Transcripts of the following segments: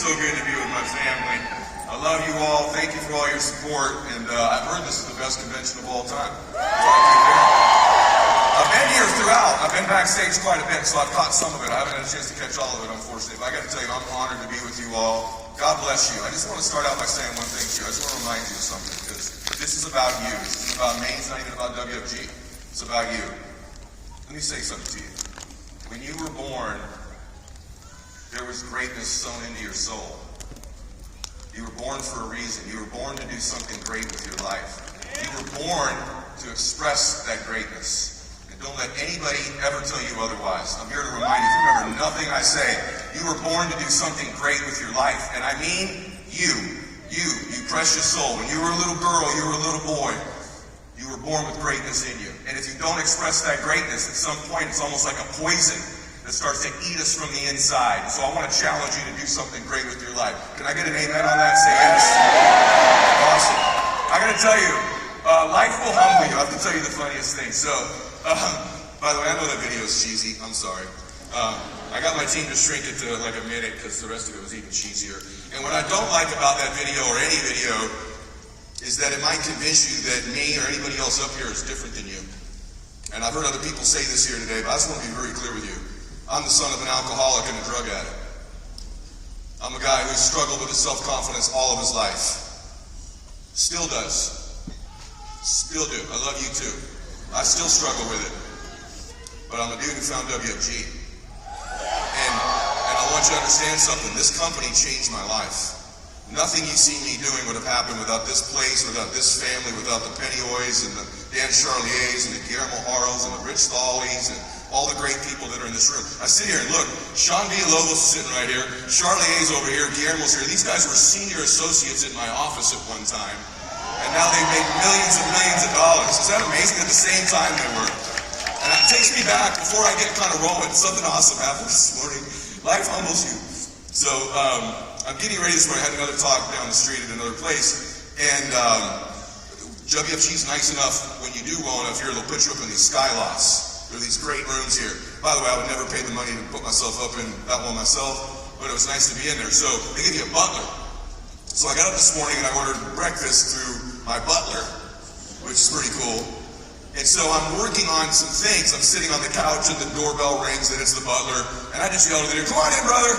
so good to be with my family. I love you all. Thank you for all your support. And I've heard this is the best convention of all time. I've been here throughout. I've been backstage quite a bit, so I've caught some of it. I haven't had a chance to catch all of it, unfortunately. But I got to tell you, I'm honored to be with you all. God bless you. I just want to start out by saying one thing to you. I just want to remind you of something, because this is about you. This isn't about me. It's not even about WFG. It's about you. Let me say something to you. When you were born, there was greatness sown into your soul. You were born for a reason. You were born to do something great with your life. You were born to express that greatness. And don't let anybody ever tell you otherwise. I'm here to remind you, if you remember nothing I say, you were born to do something great with your life. And I mean you precious soul. When you were a little girl, you were a little boy. You were born with greatness in you. And if you don't express that greatness, at some point it's almost like a poison that starts to eat us from the inside. So I want to challenge you to do something great with your life. Can I get an amen on that? Say yes. Awesome. I got to tell you, life will humble you. I have to tell you the funniest thing. So, by the way, I know that video is cheesy. I'm sorry. I got my team to shrink it to like a minute because the rest of it was even cheesier. And what I don't like about that video, or any video, is that it might convince you that me or anybody else up here is different than you. And I've heard other people say this here today, but I just want to be very clear with you. I'm the son of an alcoholic and a drug addict. I'm a guy who's struggled with his self-confidence all of his life. Still does. Still do. I love you too. I still struggle with it. But I'm a dude who found WFG. And I want you to understand something. This company changed my life. Nothing you see me doing would have happened without this place, without this family, without the Pennyoys and the Dan Charliers and the Guillermo Haros and the Rich Thawleys and all the great people that are in this room. I sit here and look, Sean Villalobos is sitting right here, Charlier's over here, Guillermo's here. These guys were senior associates in my office at one time, and now they make millions and millions of dollars. Is that amazing? At the same time they were. And it takes me back, before I get kind of rolling, something awesome happened this morning. Life humbles you. So, I'm getting ready this morning. I had another talk down the street at another place, and WFG's nice enough, when you do well enough here, they'll put you up in these sky lofts. There are these great rooms here. By the way, I would never pay the money to put myself up in that one myself, but it was nice to be in there. So they give you a butler. So I got up this morning and I ordered breakfast through my butler, which is pretty cool. And so I'm working on some things. I'm sitting on the couch and the doorbell rings and it's the butler. And I just yelled at him, "Come on in, brother."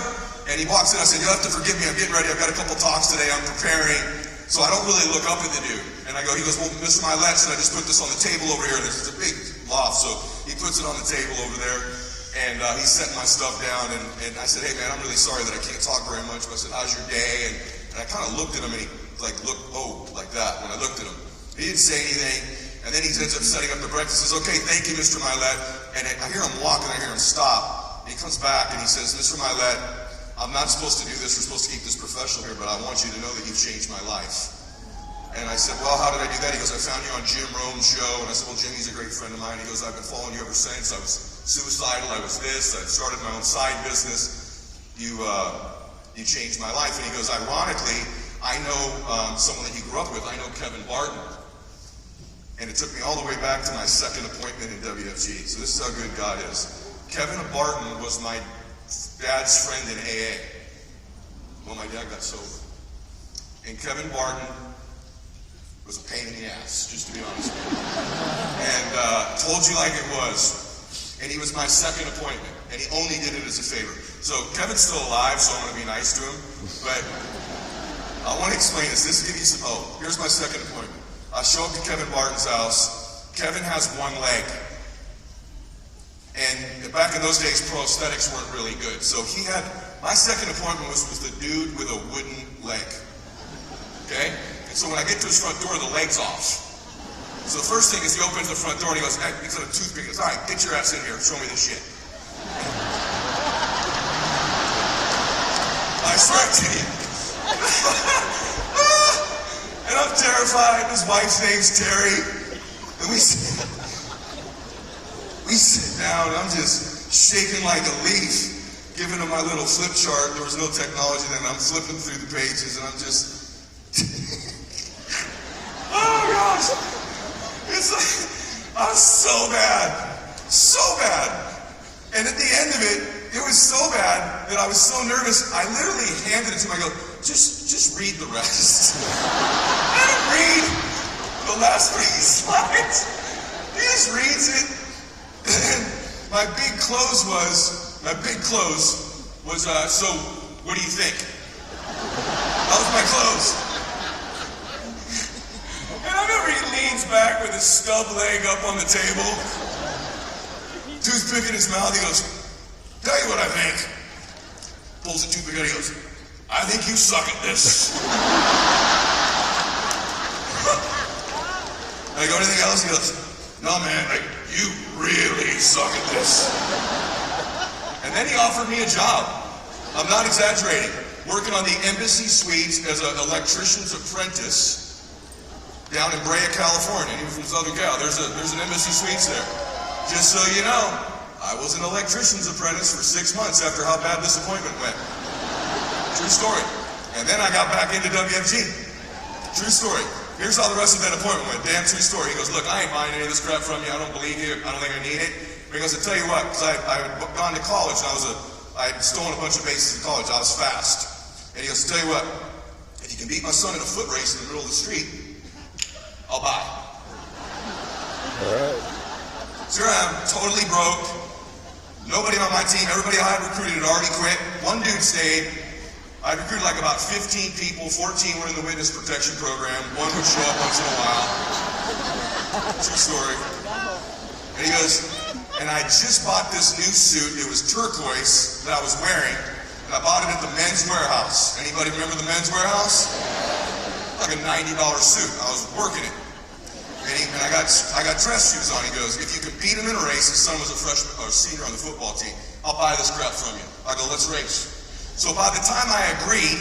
And he walks in. I said, "You'll have to forgive me. I'm getting ready. I've got a couple talks today. I'm preparing." So I don't really look up at the dude. And he goes, "Well, Mr. Mylett, and I just put this on the table over here." And it's a big loft. So he puts it on the table over there. And he's setting my stuff down. And I said, "Hey, man, I'm really sorry that I can't talk very much." But I said, "How's your day?" And I kind of looked at him and he looked, like that when I looked at him. He didn't say anything. And then he ends up setting up the breakfast. He says, "Okay, thank you, Mr. Mylett." And I hear him walk and I hear him stop. And he comes back and he says, "Mr. Mylett, I'm not supposed to do this. We're supposed to keep this professional here, but I want you to know that you've changed my life." And I said, "Well, how did I do that?" He goes, "I found you on Jim Rome's show." And I said, "Well, Jimmy's a great friend of mine." He goes, "I've been following you ever since. I was suicidal. I was this. I started my own side business. You changed my life." And he goes, "Ironically, I know someone that you grew up with. I know Kevin Barton." And it took me all the way back to my second appointment in WFG. So this is how good God is. Kevin Barton was my dad's friend in AA. Well, my dad got sober. And Kevin Barton was a pain in the ass, just to be honest with you. And told you like it was. And he was my second appointment. And he only did it as a favor. So Kevin's still alive, so I'm going to be nice to him. But I want to explain this. This will give you some hope. Here's my second appointment. I show up to Kevin Barton's house. Kevin has one leg. And back in those days, prosthetics weren't really good. So my second appointment was with the dude with a wooden leg. Okay? And so when I get to his front door, the leg's off. So the first thing is he opens the front door and he goes, he's got a toothpick. He goes, "All right, get your ass in here. Show me this shit." I swear to you. And I'm terrified. His wife's name's Terry. And we sit down, and I'm just shaking like a leaf, giving him my little flip chart. There was no technology then. I'm flipping through the pages, and I'm just, oh gosh. It's like, I'm so bad. So bad. And at the end of it, it was so bad that I was so nervous, I literally handed it to him. I go, just read the rest. I didn't read the last 3 slides. He just reads it. And my big close was, so what do you think? That was my close. And I remember he leans back with his stub leg up on the table, toothpick in his mouth. He goes, tell you what I think. Pulls the toothpick out. He goes, I think you suck at this. I go, anything else? He goes, no man, you really suck at this. And then he offered me a job. I'm not exaggerating. Working on the Embassy Suites as an electrician's apprentice down in Brea, California. Even from Southern Cal, there's an Embassy Suites there. Just so you know, I was an electrician's apprentice for 6 months after how bad this appointment went. True story. And then I got back into WFG. True story. Here's how the rest of that appointment went. Damn true story. He goes, look, I ain't buying any of this crap from you. I don't believe you. I don't think I need it. But he goes, I tell you what, because I had gone to college and I'd stolen a bunch of bases in college. I was fast. And he goes, I tell you what, if you can beat my son in a foot race in the middle of the street, I'll buy. All right. So here I am, totally broke. Nobody on my team, everybody I had recruited had already quit. One dude stayed. I recruited like about 15 people, 14 were in the witness protection program. One would show up once in a while. True story. And he goes, and I just bought this new suit. It was turquoise that I was wearing. And I bought it at the Men's Warehouse. Anybody remember the Men's Warehouse? Like a $90 suit. I was working it. And I got dress shoes on. He goes, if you can beat him in a race, his son was a freshman or senior on the football team, I'll buy this crap from you. I go, let's race. So by the time I agreed,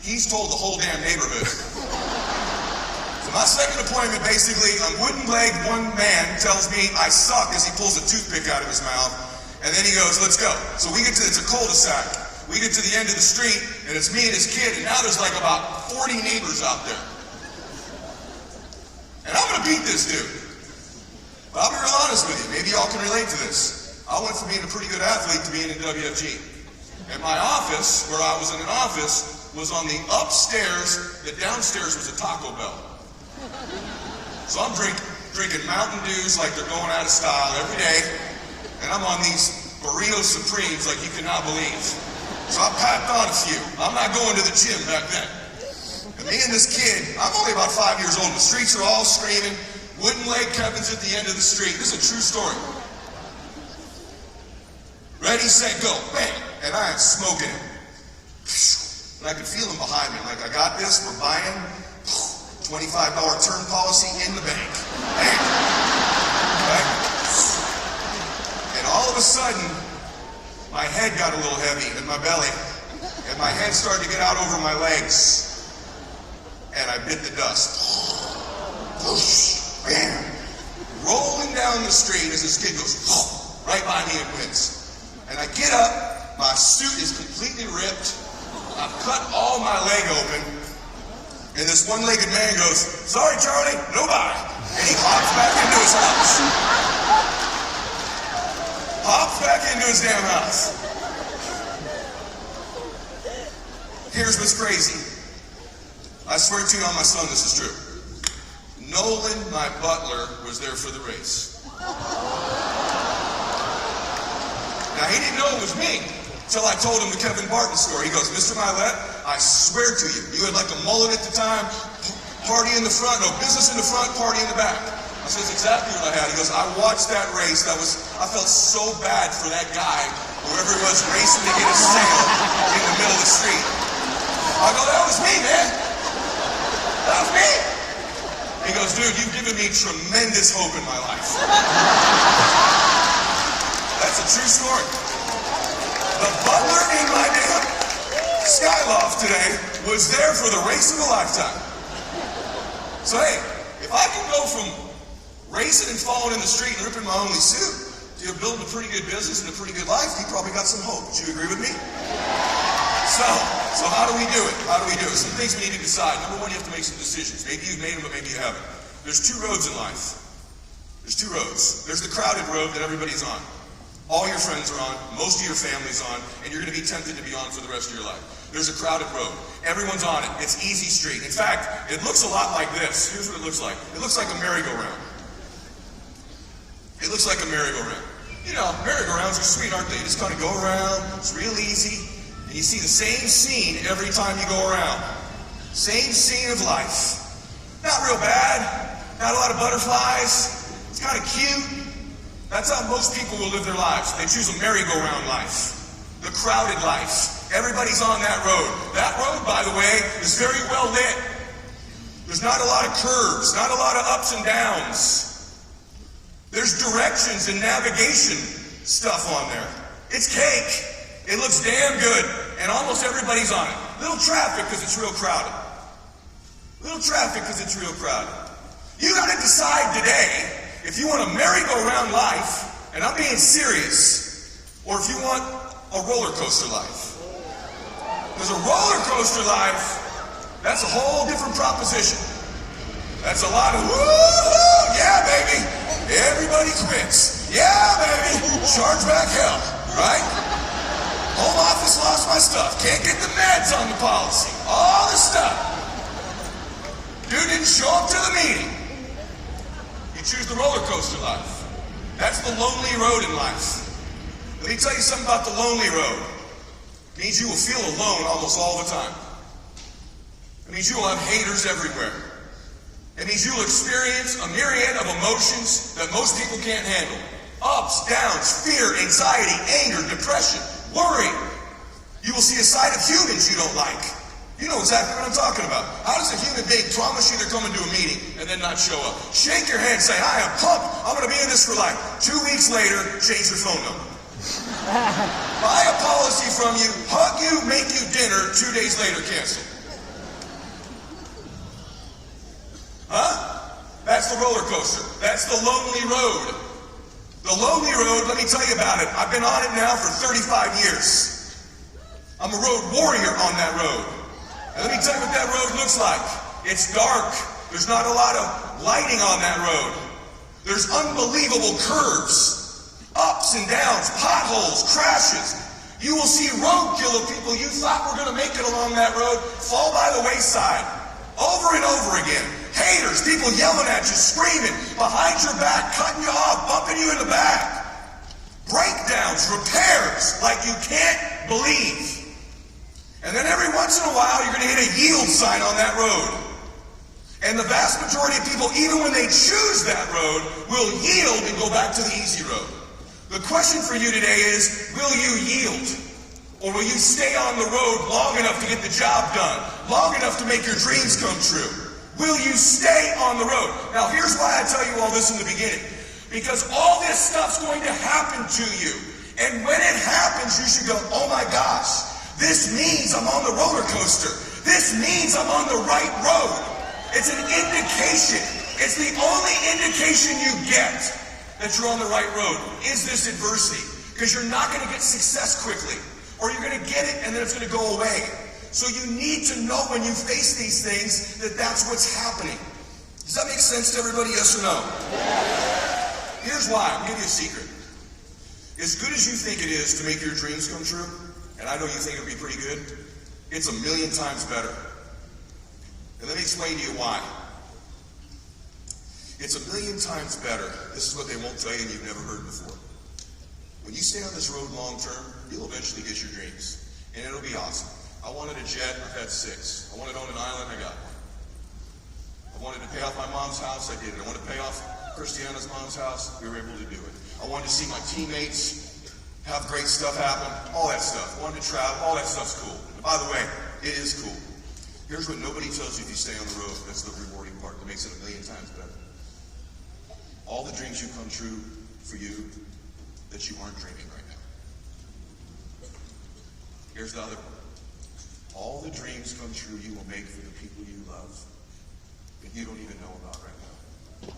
he's told the whole damn neighborhood. So my second appointment, basically, a wooden-legged one man tells me I suck as he pulls a toothpick out of his mouth. And then he goes, let's go. So we get to, it's a cul-de-sac. We get to the end of the street, and it's me and his kid, and now there's like about 40 neighbors out there. And I'm gonna beat this dude. But I'll be real honest with you, maybe y'all can relate to this. I went from being a pretty good athlete to being in WFG. And my office, where I was in an office, was on the upstairs, the downstairs was a Taco Bell. So I'm drinking Mountain Dews like they're going out of style every day, and I'm on these Burrito Supremes like you cannot believe. So I packed on a few. I'm not going to the gym back then. And me and this kid, I'm only about 5 years old. The streets are all screaming. Wooden leg Kevin's at the end of the street. This is a true story. Ready, set, go. Bam. And I am smoking him. And I could feel him behind me. I'm like, I got this. We're buying. $25 term policy in the bank. Bam. Right? And all of a sudden, my head got a little heavy in my belly, and my head started to get out over my legs, and I bit the dust. Whoosh, bam. Rolling down the street as this kid goes right by me and wins. And I get up, my suit is completely ripped, I've cut all my leg open, and this one-legged man goes, sorry Charlie, no bye. And he hops back into his house. Hops back into his damn house. Here's what's crazy. I swear to you on my son, this is true. Nolan, my butler, was there for the race. Now, he didn't know it was me until I told him the Kevin Barton story. He goes, Mr. Mylett, I swear to you, you had like a mullet at the time, party in the front, no, business in the front, party in the back. I said, that's exactly what I had. He goes, I watched that race. I felt so bad for that guy, whoever it was, racing to get a sale in the middle of the street. I go, that was me, man. That was me. He goes, dude, you've given me tremendous hope in my life. That's a true story. The butler in my damn Skyloft today was there for the race of a lifetime. So hey, if I can go from racing and falling in the street and ripping my only suit to building a pretty good business and a pretty good life, you probably got some hope. Would you agree with me? So how do we do it? How do we do it? Some things we need to decide. Number one, you have to make some decisions. Maybe you've made them, but maybe you haven't. There's two roads in life. There's two roads. There's the crowded road that everybody's on. All your friends are on, most of your family's on, and you're going to be tempted to be on for the rest of your life. There's a crowded road. Everyone's on it. It's easy street. In fact, it looks a lot like this. Here's what it looks like. It looks like a merry-go-round. It looks like a merry-go-round. You know, merry-go-rounds are sweet, aren't they? You just kind of go around. It's real easy. And you see the same scene every time you go around. Same scene of life. Not real bad. Not a lot of butterflies. It's kind of cute. That's how most people will live their lives. They choose a merry-go-round life. The crowded life. Everybody's on that road. That road, by the way, is very well lit. There's not a lot of curves, not a lot of ups and downs. There's directions and navigation stuff on there. It's cake. It looks damn good. And almost everybody's on it. Little traffic because it's real crowded. Little traffic because it's real crowded. You got to decide today if you want a merry-go-round life, and I'm being serious, or if you want a roller coaster life. Because a roller coaster life, that's a whole different proposition. That's a lot of woo-hoo, yeah, baby. Everybody quits. Yeah, baby. Charge back hell, right? Home office lost my stuff. Can't get the meds on the policy. All this stuff. Dude didn't show up to the meeting. Choose the roller coaster life. That's the lonely road in life. Let me tell you something about the lonely road. It means you will feel alone almost all the time. It means you will have haters everywhere. It means you will experience a myriad of emotions that most people can't handle. Ups, downs, fear, anxiety, anger, depression, worry. You will see a side of humans you don't like. You know exactly what I'm talking about. How does a human being promise you they're coming to a meeting and then not show up? Shake your hand, say, I am pumped. I'm going to be in this for life. 2 weeks later, change your phone number. Buy a policy from you, hug you, make you dinner, 2 days later, cancel. Huh? That's the roller coaster. That's the lonely road. The lonely road, let me tell you about it. I've been on it now for 35 years. I'm a road warrior on that road. And let me tell you what that road looks like. It's dark. There's not a lot of lighting on that road. There's unbelievable curves, ups and downs, potholes, crashes. You will see roadkill of people you thought were going to make it along that road fall by the wayside over and over again. Haters, people yelling at you, screaming, behind your back, cutting you off, bumping you in the back. Breakdowns, repairs like you can't believe. And then every once in a while, you're going to hit a yield sign on that road. And the vast majority of people, even when they choose that road, will yield and go back to the easy road. The question for you today is, will you yield? Or will you stay on the road long enough to get the job done? Long enough to make your dreams come true? Will you stay on the road? Now, here's why I tell you all this in the beginning. Because all this stuff's going to happen to you. And when it happens, you should go, oh my gosh. This means I'm on the roller coaster. This means I'm on the right road. It's an indication. It's the only indication you get that you're on the right road is this adversity. Because you're not going to get success quickly. Or you're going to get it and then it's going to go away. So you need to know when you face these things that that's what's happening. Does that make sense to everybody, yes or no? Here's why. I'll give you a secret. As good as you think it is to make your dreams come true, and I know you think it'll be pretty good, it's 1,000,000 times better. And let me explain to you why. It's 1,000,000 times better. This is what they won't tell you and you've never heard before. When you stay on this road long term, you'll eventually get your dreams. And it'll be awesome. I wanted a jet, I've had 6. I wanted to own an island, I got one. I wanted to pay off my mom's house, I did it. I wanted to pay off Christiana's mom's house, we were able to do it. I wanted to see my teammates have great stuff happen, all that stuff. I wanted to travel, all that stuff's cool. And by the way, it is cool. Here's what nobody tells you if you stay on the road. That's the rewarding part that makes it 1,000,000 times better. All the dreams you come true for you that you aren't dreaming right now. Here's the other one. All the dreams come true you will make for the people you love that you don't even know about right now.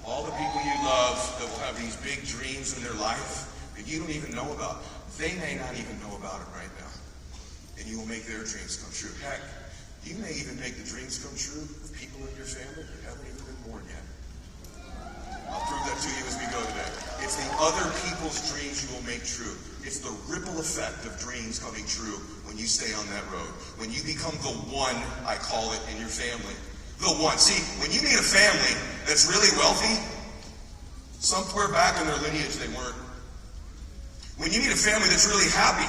All the people you love that will have these big dreams in their life that you don't even know about. They may not even know about it right now. And you will make their dreams come true. Heck, you may even make the dreams come true of people in your family that haven't even been born yet. I'll prove that to you as we go today. It's the other people's dreams you will make true. It's the ripple effect of dreams coming true when you stay on that road. When you become the one, I call it, in your family. The one. See, when you meet a family that's really wealthy, somewhere back in their lineage they weren't. When you meet a family that's really happy,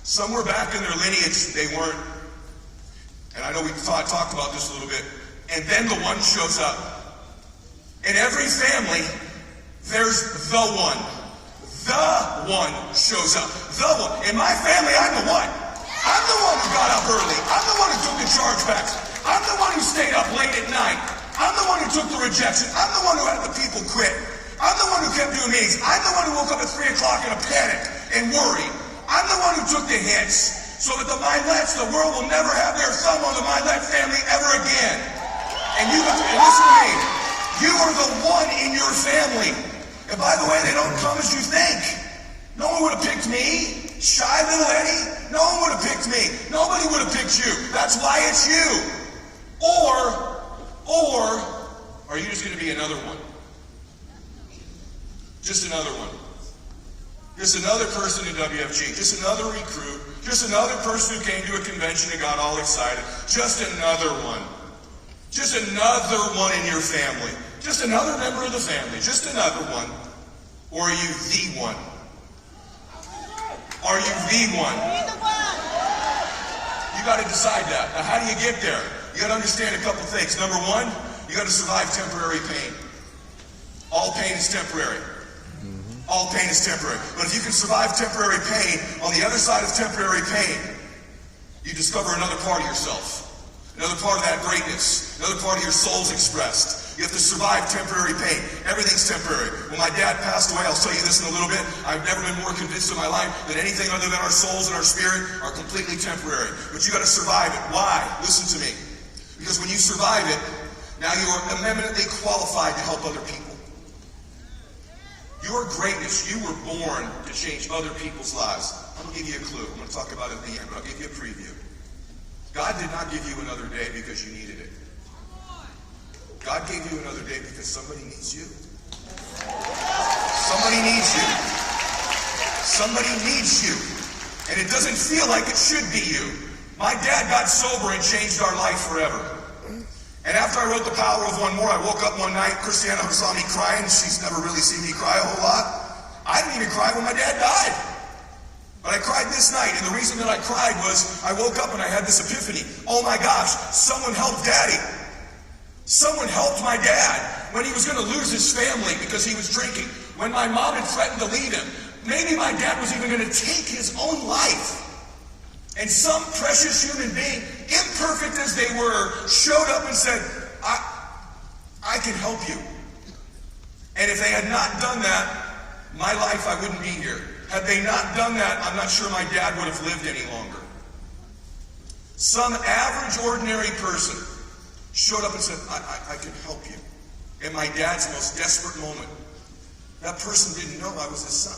somewhere back in their lineage they weren't. And I know we talked about this a little bit. And then the one shows up. In every family, there's the one. The one shows up. The one. In my family, I'm the one. I'm the one who got up early. I'm the one who took the chargebacks. I'm the one who stayed up late at night. I'm the one who took the rejection. I'm the one who had the people quit. I'm the one who kept doing meetings. I'm the one who woke up at 3 o'clock in a panic and worried. I'm the one who took the hits so that the myletts, the world will never have their thumb on the mylett family ever again. And you got to listen to me. You are the one in your family. And by the way, they don't come as you think. No one would have picked me. Shy little Eddie. No one would have picked me. Nobody would have picked you. That's why it's you. Or are you just going to be another one? Just another one. Just another person in WFG. Just another recruit. Just another person who came to a convention and got all excited. Just another one. Just another one in your family. Just another member of the family. Just another one. Or are you the one? Are you the one? You got to decide that. Now, how do you get there? You got to understand a couple things. Number one, you got to survive temporary pain. All pain is temporary. All pain is temporary. But if you can survive temporary pain, on the other side of temporary pain, you discover another part of yourself. Another part of that greatness. Another part of your soul's expressed. You have to survive temporary pain. Everything's temporary. When my dad passed away, I'll tell you this in a little bit, I've never been more convinced in my life that anything other than our souls and our spirit are completely temporary. But you got to survive it. Why? Listen to me. Because when you survive it, now you are eminently qualified to help other people. Your greatness, you were born to change other people's lives. I'm going to give you a clue. I'm going to talk about it at the end, but I'll give you a preview. God did not give you another day because you needed it. God gave you another day because somebody needs you. Somebody needs you. Somebody needs you. And it doesn't feel like it should be you. My dad got sober and changed our life forever. And after I wrote The Power of One More, I woke up one night, Christiana saw me crying. She's never really seen me cry a whole lot. I didn't even cry when my dad died. But I cried this night, and the reason that I cried was I woke up and I had this epiphany. Oh my gosh, someone helped Daddy. Someone helped my dad when he was going to lose his family because he was drinking. When my mom had threatened to leave him. Maybe my dad was even going to take his own life. And some precious human being, imperfect as they were, showed up and said, I can help you. And if they had not done that, my life, I wouldn't be here. Had they not done that, I'm not sure my dad would have lived any longer. Some average, ordinary person showed up and said, I can help you. In my dad's most desperate moment, that person didn't know I was his son.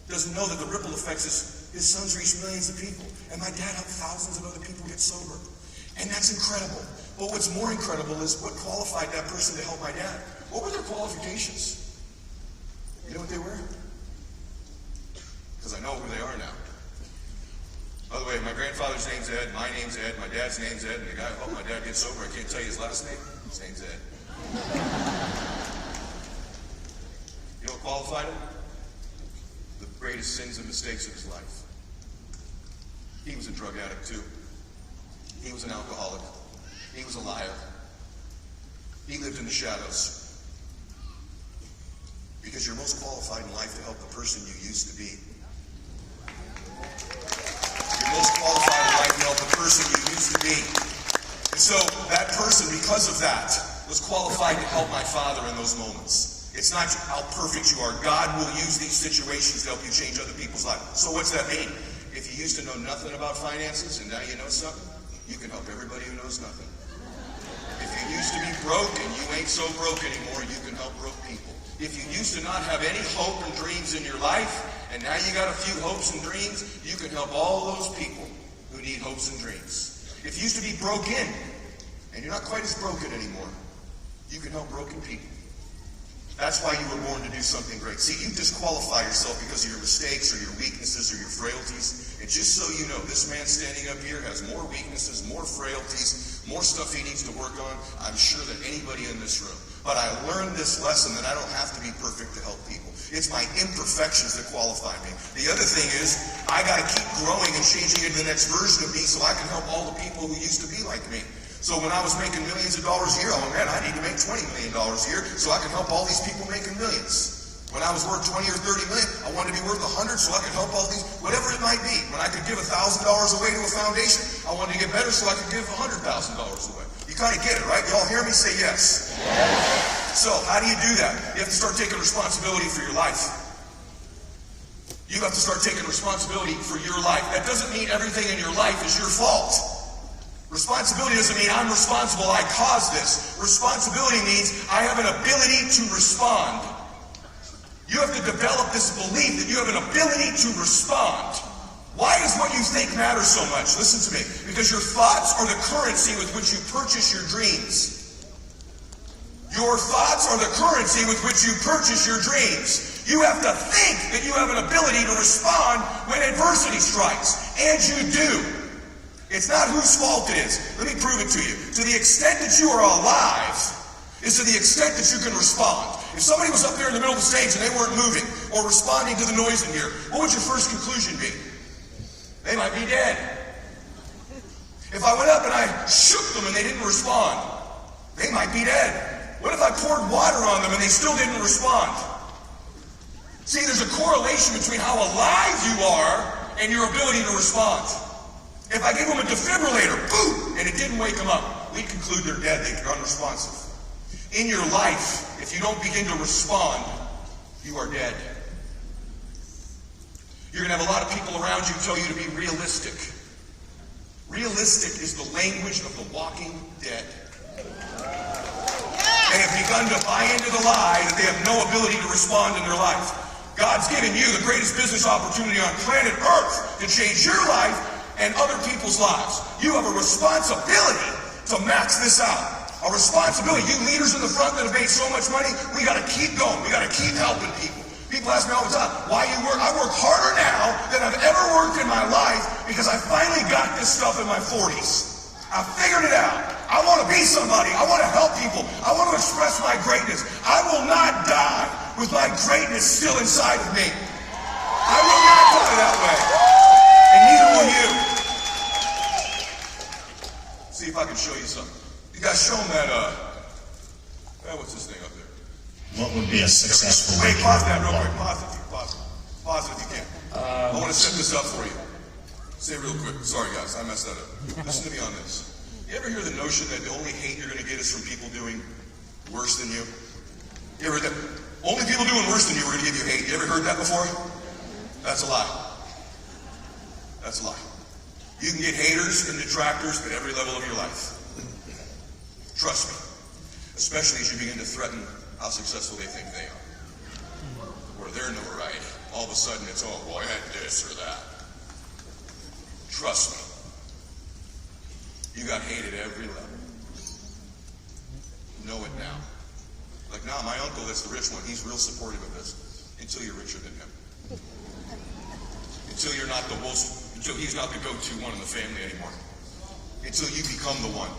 Doesn't know that the ripple effects his son's reached millions of people. And my dad helped thousands of other people get sober. And that's incredible. But what's more incredible is what qualified that person to help my dad. What were their qualifications? You know what they were? Because I know who they are now. By the way, my grandfather's name's Ed, my name's Ed, my dad's name's Ed, and the guy who helped my dad get sober, I can't tell you his last name, his name's Ed. You know what qualified him? The greatest sins and mistakes of his life. He was a drug addict too. He was an alcoholic. He was a liar. He lived in the shadows. Because you're most qualified in life to help the person you used to be. You're most qualified in life to help the person you used to be. And so that person, because of that, was qualified to help my father in those moments. It's not how perfect you are. God will use these situations to help you change other people's lives. So what's that mean? If you used to know nothing about finances and now you know something, you can help everybody who knows nothing. If you used to be broke and you ain't so broke anymore, you can help broke people. If you used to not have any hope and dreams in your life, and now you got a few hopes and dreams, you can help all those people who need hopes and dreams. If you used to be broken, and you're not quite as broken anymore, you can help broken people. That's why you were born to do something great. See, you disqualify yourself because of your mistakes or your weaknesses or your frailties. And just so you know, this man standing up here has more weaknesses, more frailties, more stuff he needs to work on, I'm sure, than anybody in this room. But I learned this lesson that I don't have to be perfect to help people. It's my imperfections that qualify me. The other thing is, I got to keep growing and changing into the next version of me so I can help all the people who used to be like me. So when I was making millions of dollars a year, I went, man, I need to make $20 million a year so I can help all these people making millions. When I was worth 20 or 30 million, I wanted to be worth 100 so I could help all these, whatever it might be. When I could give $1,000 away to a foundation, I wanted to get better so I could give $100,000 away. You kind of get it, right? Y'all hear me say yes? Yes. So how do you do that? You have to start taking responsibility for your life. You have to start taking responsibility for your life. That doesn't mean everything in your life is your fault. Responsibility doesn't mean I'm responsible, I caused this. Responsibility means I have an ability to respond. You have to develop this belief that you have an ability to respond. Why is what you think matter so much? Listen to me. Because your thoughts are the currency with which you purchase your dreams. Your thoughts are the currency with which you purchase your dreams. You have to think that you have an ability to respond when adversity strikes. And you do. It's not whose fault it is. Let me prove it to you. To the extent that you are alive is to the extent that you can respond. If somebody was up there in the middle of the stage and they weren't moving or responding to the noise in here, what would your first conclusion be? They might be dead. If I went up and I shook them and they didn't respond, they might be dead. What if I poured water on them and they still didn't respond? See, there's a correlation between how alive you are and your ability to respond. If I gave them a defibrillator, boom, and it didn't wake them up, we'd conclude they're dead, they're unresponsive. In your life, if you don't begin to respond, you are dead. You're going to have a lot of people around you tell you to be realistic. Realistic is the language of the walking dead. They have begun to buy into the lie that they have no ability to respond in their life. God's given you the greatest business opportunity on planet Earth to change your life and other people's lives. You have a responsibility to max this out. A responsibility. You leaders in the front that have made so much money, we got to keep going. We got to keep helping people. People ask me all the time, why you work? I work harder now than I've ever worked in my life because I finally got this stuff in my 40s. I figured it out. I want to be somebody. I want to help people. I want to express my greatness. I will not die with my greatness still inside of me. I will not die that way. And neither will you. See if I can show you something. You guys show them that, what's this thing up there? What would be a successful Wait, week? pause that real quick. Pause it if you can. I want to set this up for you. Say it real quick. Sorry, guys, I messed that up. Listen to me on this. You ever hear the notion that the only hate you're going to get is from people doing worse than you? You ever heard that? Only people doing worse than you are going to give you hate. You ever heard that before? That's a lie. That's a lie. You can get haters and detractors at every level of your life. Trust me. Especially as you begin to threaten how successful they think they are. Or their notoriety. All of a sudden it's, oh, well, I had this or that. Trust me. You got hated at every level. Know it now. Like now, my uncle that's the rich one, he's real supportive of this. Until you're richer than him. Until you're not the most, until he's not the go-to one in the family anymore. Until you become the one.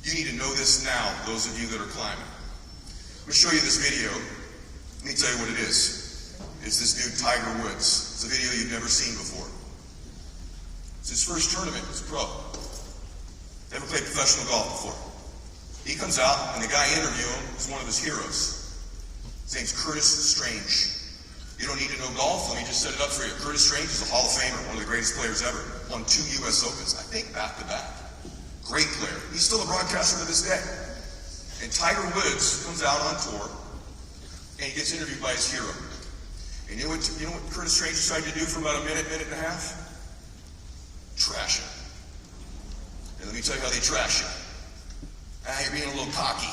You need to know this now, those of you that are climbing. I'm going to show you this video. Let me tell you what it is. It's this dude, Tiger Woods. It's a video you've never seen before. It's his first tournament as a pro. Never played professional golf before. He comes out, and the guy interviewing him is one of his heroes. His name's Curtis Strange. You don't need to know golf. Let me just set it up for you. Curtis Strange is a Hall of Famer, one of the greatest players ever. Won 2 U.S. Opens, I think back-to-back. Great player. He's still a broadcaster to this day. And Tiger Woods comes out on tour, and he gets interviewed by his hero. And you know what Curtis Strange decided to do for about a minute and a half? Trash him. And let me tell you how they trash you. You're being a little cocky.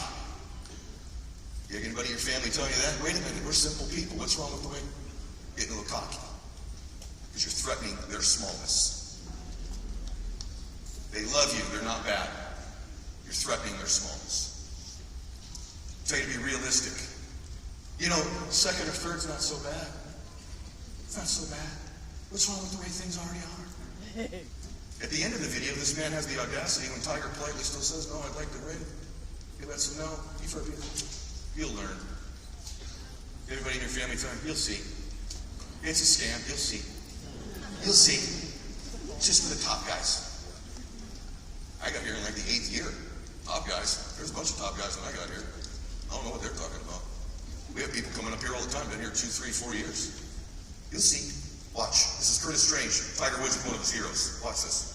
You have anybody in your family tell you that? Wait a minute, we're simple people. What's wrong with the way? Getting a little cocky. Because you're threatening their smallness. They love you, they're not bad. You're threatening their smallness. tell you to be realistic. You know, second or third's not so bad. It's not so bad. What's wrong with the way things already are? At the end of the video, this man has the audacity, when Tiger politely still says, no, I'd like the ring. He lets him know. You'll learn. Everybody in your family time, you'll see. It's a scam, you'll see. You'll see. It's just for the top guys. I got here in like the 8th year. Top guys. There's a bunch of top guys when I got here. I don't know what they're talking about. We have people coming up here all the time, been here 2, 3, 4 years. You'll see. Watch. This is Curtis Strange. Tiger Woods is one of his heroes. Watch this.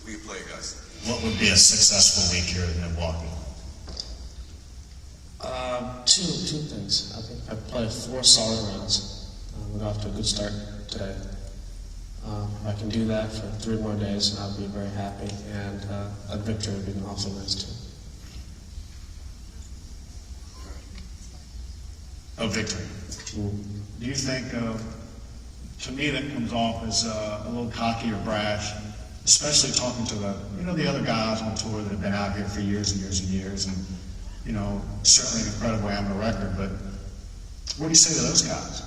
We can play, guys. What would be a successful week here in Milwaukee? Two things. I think I played 4 solid rounds. We got off to a good start today. If I can do that for 3 more days, I'll be very happy. And a victory would be also nice too. A victory. Do you think, to me, that comes off as a little cocky or brash, especially talking to the other guys on tour that have been out here for years and years and years, and certainly an incredible amateur record. But what do you say to those guys?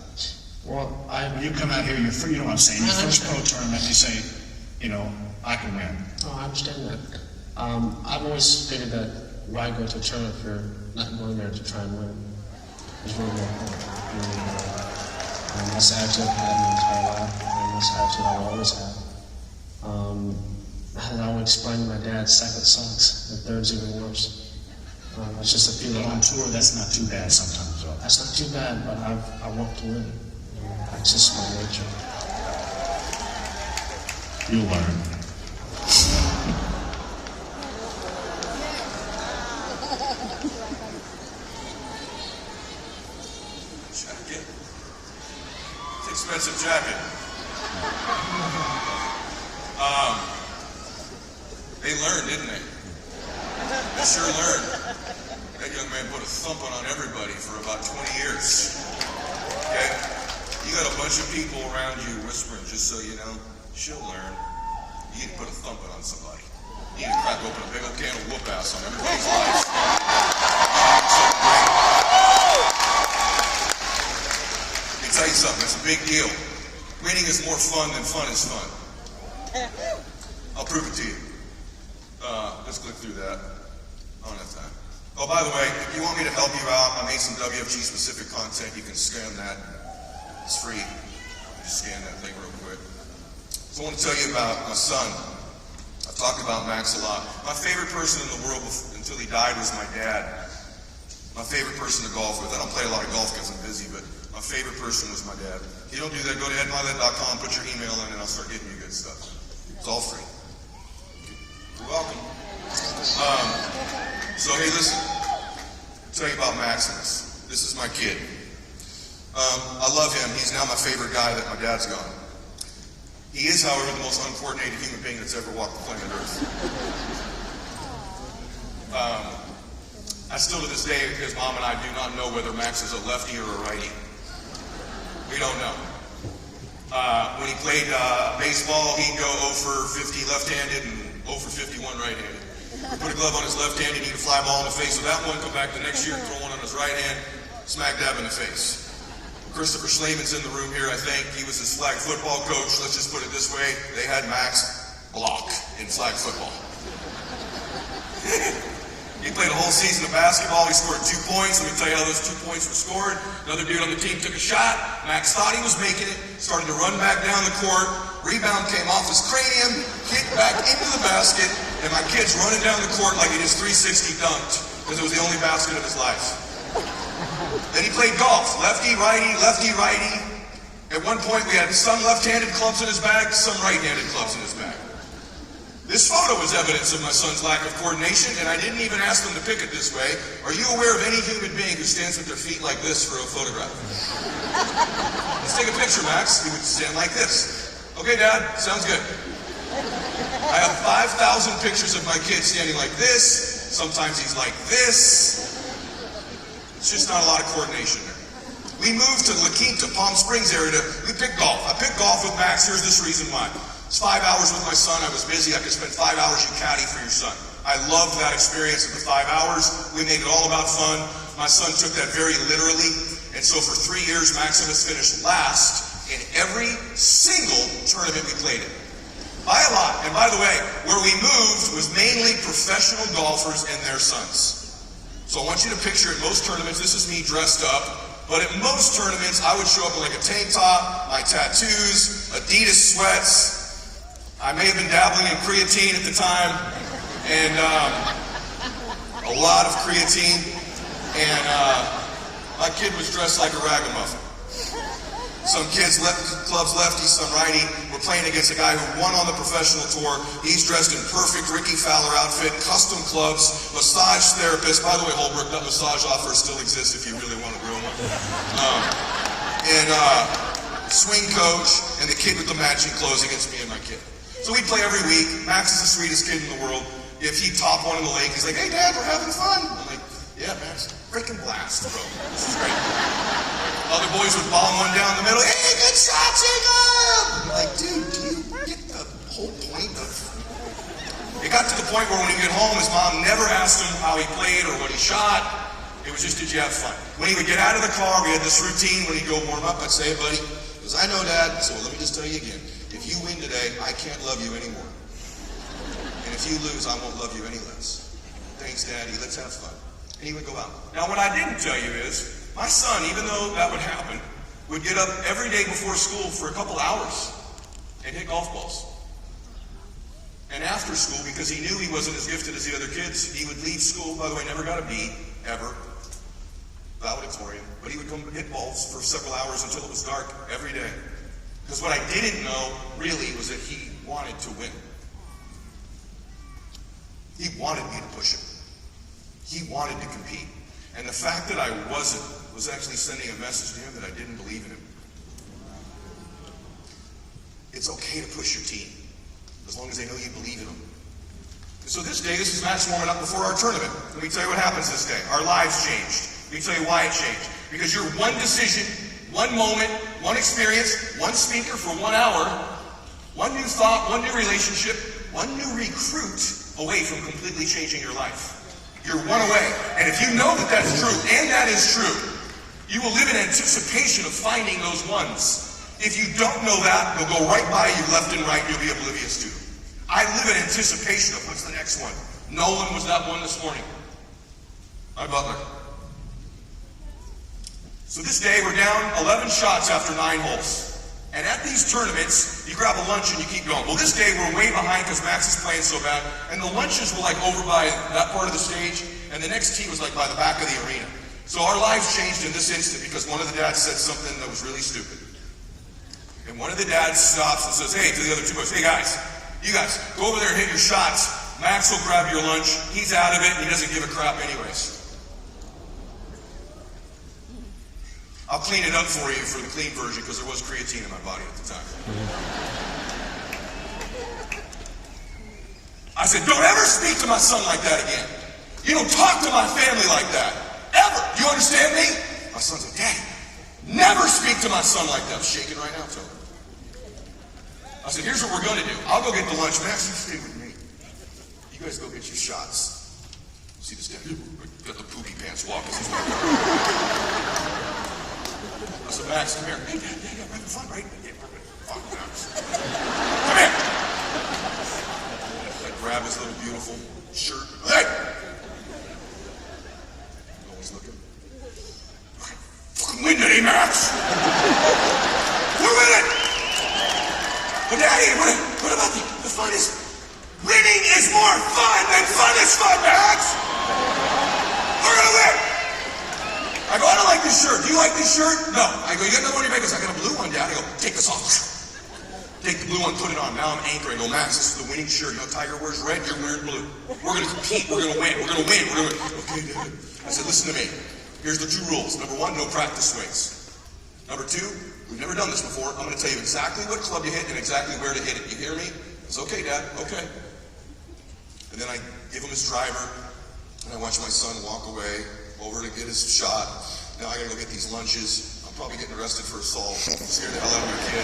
Well, When you come out here, you know what I'm saying, your first pro tournament, you say, I can win. Oh, I understand that. I've always figured that why go to a tournament if you're not going there to try and win? It's really more important. And that's the attitude I've had my entire life, and that's the attitude I will always have. As I would explain to my dad, second sucks, and third's even worse. It's just a feeling. On tour, that's not too bad sometimes, though. That's not too bad, but I want to win. That's just my nature. You'll learn. Jacket. It's an expensive jacket. They learned, didn't they? They sure learned. That young man put a thumping on everybody for about 20 years. Okay? You got a bunch of people around you whispering, just so you know, she'll learn. You need to put a thumping on somebody. You need to crack open a big old can of whoop ass on everybody's lives. Let me tell you something, it's a big deal. Winning is more fun than fun is fun. I'll prove it to you. Let's click through that. I don't have time. Oh, by the way, if you want me to help you out, I made some WFG specific content. You can scan that. It's free. Just scan that thing real quick. So I want to tell you about my son. I've talked about Max a lot. My favorite person in the world until he died was my dad. My favorite person to golf with. I don't play a lot of golf because I'm busy, but my favorite person was my dad. If you don't do that, go to mylett.com, put your email in, and I'll start getting you good stuff. It's all free. You're welcome. So hey, listen. I'll tell you about Maximus. This is my kid. I love him. He's now my favorite guy that my dad's gone. He is, however, the most uncoordinated human being that's ever walked the planet Earth. I still to this day, his mom and I do not know whether Max is a lefty or a righty. We don't know. When he played baseball, he'd go 0 for 50 left-handed and 0 for 51 right-handed. Put a glove on his left hand, he'd eat a fly ball in the face with that one, come back the next year, throw one on his right hand, smack dab in the face. Christopher Schleman's in the room here, I think. He was his flag football coach. Let's just put it this way. They had Max block in flag football. He played a whole season of basketball. He scored 2 points. Let me tell you how those 2 points were scored. Another dude on the team took a shot. Max thought he was making it, started to run back down the court. Rebound came off his cranium, hit back into the basket, and my kid's running down the court like he just 360 dunked because it was the only basket of his life. Then he played golf. Lefty, righty, lefty, righty. At one point, we had some left-handed clubs in his bag, some right-handed clubs in his bag. This photo is evidence of my son's lack of coordination, and I didn't even ask him to pick it this way. Are you aware of any human being who stands with their feet like this for a photograph? Let's take a picture, Max. He would stand like this. Okay, Dad, sounds good. I have 5,000 pictures of my kid standing like this. Sometimes he's like this. It's just not a lot of coordination there. We moved to La Quinta, Palm Springs area. We picked golf. I picked golf with Max. Here's this reason why. It's 5 hours with my son. I was busy. I could spend 5 hours you caddy for your son. I loved that experience of the 5 hours. We made it all about fun. my son took that very literally. And so for 3 years, Maximus finished last in every single tournament we played in. By a lot. And by the way, where we moved was mainly professional golfers and their sons. So I want you to picture at most tournaments, this is me dressed up, but at most tournaments, I would show up with like a tank top, my tattoos, Adidas sweats. I may have been dabbling in creatine at the time, and a lot of creatine. And my kid was dressed like a ragamuffin. Some kids, clubs lefty, some righty. We're playing against a guy who won on the professional tour. He's dressed in perfect Ricky Fowler outfit, custom clubs, massage therapist. By the way, Holbrook, that massage offer still exists if you really want a real one. And swing coach, and the kid with the matching clothes against me and my kid. So we play every week. Max is the sweetest kid in the world. If he'd top one in the lake, he's like, "Hey, Dad, we're having fun." I'm like, "Yeah, Max, freaking blast, bro. This is great." Other boys would bomb one down the middle. "Hey, good shot, Jacob!" I'm like, "Dude, do you get the whole point of..." It got to the point where when he would get home, his mom never asked him how he played or what he shot. It was just, "Did you have fun?" When he would get out of the car, we had this routine. When he'd go warm up, I'd say, "Hey, buddy," he goes, "I know, Dad." So let me just tell you again. If you win today, I can't love you anymore. And if you lose, I won't love you any less. Thanks, Daddy. Let's have fun. And he would go out. Now, what I didn't tell you is, my son, even though that would happen, would get up every day before school for a couple hours and hit golf balls. And after school, because he knew he wasn't as gifted as the other kids, he would leave school. By the way, never got a B, ever. Valedictorian. But he would come hit balls for several hours until it was dark every day. Because what I didn't know, really, was that he wanted to win. He wanted me to push him. He wanted to compete. And the fact that I wasn't was actually sending a message to him that I didn't believe in him. It's okay to push your team, as long as they know you believe in them. So this day, this is Max warming up before our tournament. Let me tell you what happens this day. Our lives changed. Let me tell you why it changed. Because you're one decision, one moment, one experience, one speaker for 1 hour, one new thought, one new relationship, one new recruit away from completely changing your life. You're one away. And if you know that that's true, and that is true, you will live in anticipation of finding those ones. If you don't know that, they'll go right by you left and right, and you'll be oblivious to. I live in anticipation of what's the next one. Nolan was that one this morning. My butler. So this day, we're down 11 shots after 9 holes. And at these tournaments, you grab a lunch and you keep going. Well, this day we're way behind because Max is playing so bad. And the lunches were like over by that part of the stage. And the next tee was like by the back of the arena. So our lives changed in this instant because one of the dads said something that was really stupid. And one of the dads stops and says, hey, to the other two boys, hey guys, you guys, go over there and hit your shots. Max will grab your lunch. He's out of it and he doesn't give a crap anyways. I'll clean it up for you for the clean version because there was creatine in my body at the time. I said, don't ever speak to my son like that again. You don't talk to my family like that. Ever. You understand me? My son's like, Daddy, never speak to my son like that. I'm shaking right now, tell him. I said, here's what we're going to do. I'll go get the lunch. Max, you stay with me. You guys go get your shots. See this guy? Got the poopy pants walk. I said, Max, come here. Hey, Dad, we're having fun, right? Yeah, we're having fun, Max. Come here. I grab his little beautiful shirt. Hey! No one's looking. Fucking win today, Max! We're winning! But Daddy, what about the fun is... Winning is more fun than fun is fun, Max! We're gonna win! I go, I don't like this shirt. Do you like this shirt? No. I go, you got another one in your bag? He goes, I got a blue one, Dad. I go, take this off. Take the blue one, put it on. Now I'm anchoring. I go, Max, this is the winning shirt. You know, Tiger wears red, you're wearing blue. We're going to compete. We're going to win. We're going to win. We're going to win. Okay, Dad. I said, listen to me. Here's the 2 rules. Number 1, no practice swings. Number 2, we've never done this before. I'm going to tell you exactly what club you hit and exactly where to hit it. You hear me? It's okay, Dad. Okay. And then I give him his driver, and I watch my son walk away over to get his shot. Now I gotta go get these lunches. I'm probably getting arrested for assault. Scared the hell out of my kid.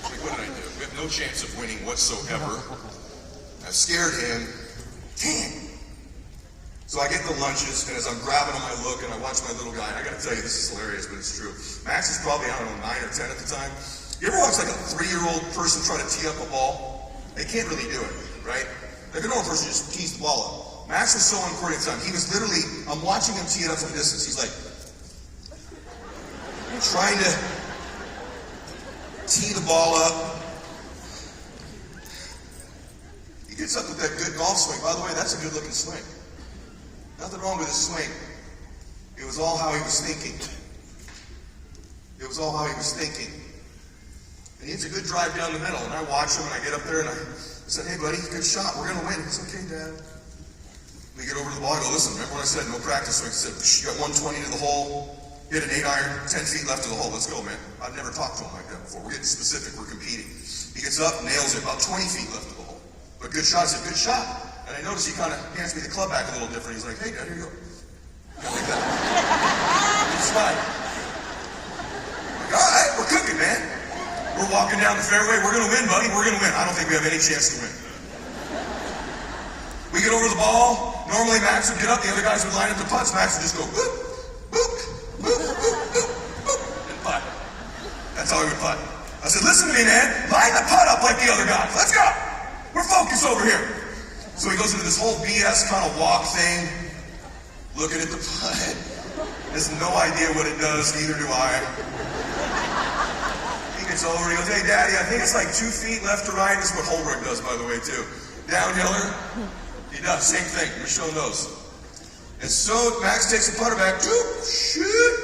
Like, what did I do? We have no chance of winning whatsoever. I've scared him. Damn. So I get the lunches, and as I'm grabbing them, I look, and I watch my little guy, and I gotta tell you, this is hilarious, but it's true. Max is probably, I don't know, 9 or 10 at the time. You ever watch like a 3-year-old person try to tee up a ball? They can't really do it, right? Like a normal person just tees the ball up. Max was so uncoordinated at the time. He was literally, I'm watching him tee it up from a distance. He's like, trying to tee the ball up. He gets up with that good golf swing. By the way, that's a good looking swing. Nothing wrong with his swing. It was all how he was thinking. It was all how he was thinking. And he hits a good drive down the middle, and I watch him, and I get up there, and I said, hey, buddy, good shot. We're going to win. He's okay, Dad. We get over to the ball. I go, listen, remember when I said no practice swing? He said, you got 120 to the hole, hit an 8-iron, 10 feet left of the hole. Let's go, man. I've never talked to him like that before. We're getting specific. We're competing. He gets up, nails it, about 20 feet left of the hole. But good shot. I said, good shot. And I noticed he kind of hands me the club back a little different. He's like, hey, Dad, here you go. Kind of like that. Good slide. I'm like, all right, we're cooking, man. We're walking down the fairway. We're going to win, buddy. We're going to win. I don't think we have any chance to win. We get over the ball. Normally, Max would get up. The other guys would line up the putts. Max would just go, boop, boop, boop, boop, boop, boop, and putt. That's how he would putt. I said, listen to me, man. Line the putt up like the other guys. Let's go. We're focused over here. So he goes into this whole BS kind of walk thing, looking at the putt. Has no idea what it does, neither do I. He gets over, he goes, hey, Daddy, I think it's like 2 feet left to right. This is what Holbrook does, by the way, too. Downhiller, he does, same thing. Michelle knows. And so Max takes the putter back, shoot,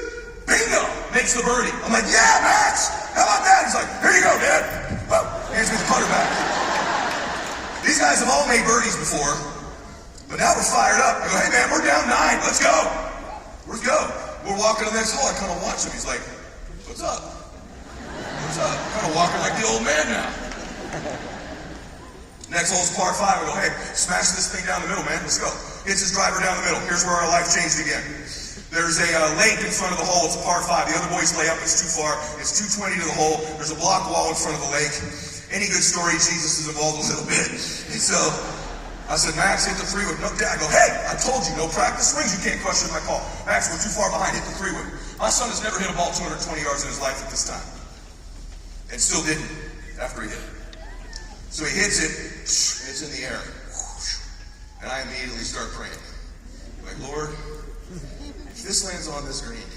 bingo, makes the birdie. I'm like, yeah, Max, how about that? He's like, here you go, Dad. Whoa, hands me the putter back. These guys have all made birdies before, but now we're fired up. I go, hey man, we're down 9, let's go. Let's go. We're walking to the next hole, I kind of watch him. He's like, what's up? What's up? Kind of walking like the old man now. Next hole's par 5. I go, hey, smash this thing down the middle, man, let's go. Hits his driver down the middle. Here's where our life changed again. There's a lake in front of the hole, it's a par 5. The other boys lay up, it's too far. It's 220 to the hole. There's a block wall in front of the lake. Any good story, Jesus is involved a little bit. And so I said, Max, hit the 3-wood. No, Dad, I go, hey, I told you, no practice swings. You can't question my call. Max, we're too far behind. Hit the 3-wood. My son has never hit a ball 220 yards in his life at this time. And still didn't after he hit it. So he hits it, and it's in the air. And I immediately start praying. Like, Lord, if this lands on this green,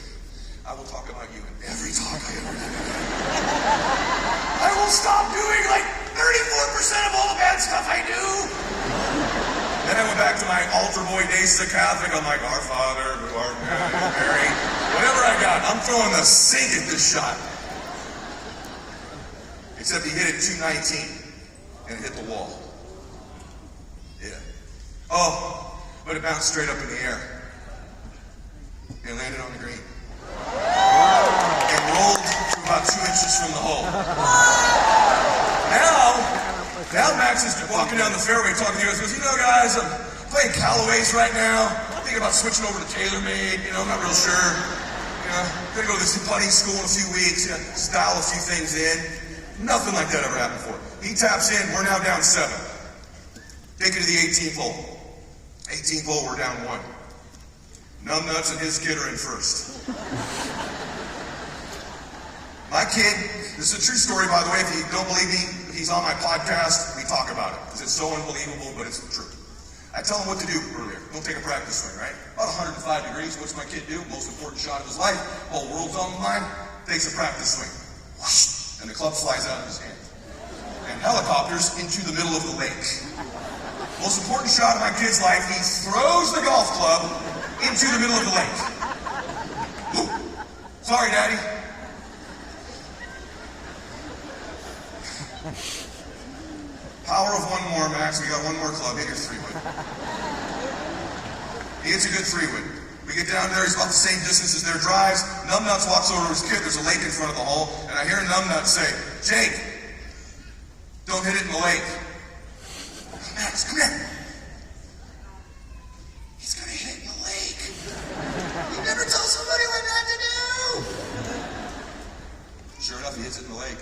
I will talk about you in every talk I ever do. I will stop doing like 34% of all the bad stuff I do. Then I went back to my altar boy days as a Catholic. I'm like, our Father, who art in heaven, Mary. Whatever I got, I'm throwing the sink at this shot. Except he hit it 219 and it hit the wall. Yeah. Oh, but it bounced straight up in the air. And it landed on the green. And rolled to about 2 inches from the hole. Now Max is walking down the fairway talking to you guys. He goes, you know, guys, I'm playing Callaway's right now. I'm thinking about switching over to TaylorMade. You know, I'm not real sure. You know, gonna go to this putting school in a few weeks. You know, just dial a few things in. Nothing like that ever happened before. He taps in. We're now down 7. Take it to the 18th hole. 18th hole, we're down 1. Numbnuts and his kid are in first. My kid, this is a true story, by the way. If you don't believe me, he's on my podcast. We talk about it because it's so unbelievable, but it's true. I tell him what to do earlier. Don't take a practice swing, right? About 105 degrees. What's my kid do? Most important shot of his life. Whole world's on the line. Takes a practice swing. Whoosh, and the club flies out of his hand. And helicopters into the middle of the lake. Most important shot of my kid's life. He throws the golf club into the middle of the lake. Ooh. Sorry, Daddy. Power of one more, Max. We got one more club. Hit your 3-wood. He hits a good 3-wood. We get down there. He's about the same distance as their drives. Numbnuts walks over to his kid. There's a lake in front of the hole. And I hear Numbnuts say, Jake, don't hit it in the lake. Max, come here. He's going to hit it in the lake. You never tell somebody what not to do. Sure enough, he hits it in the lake.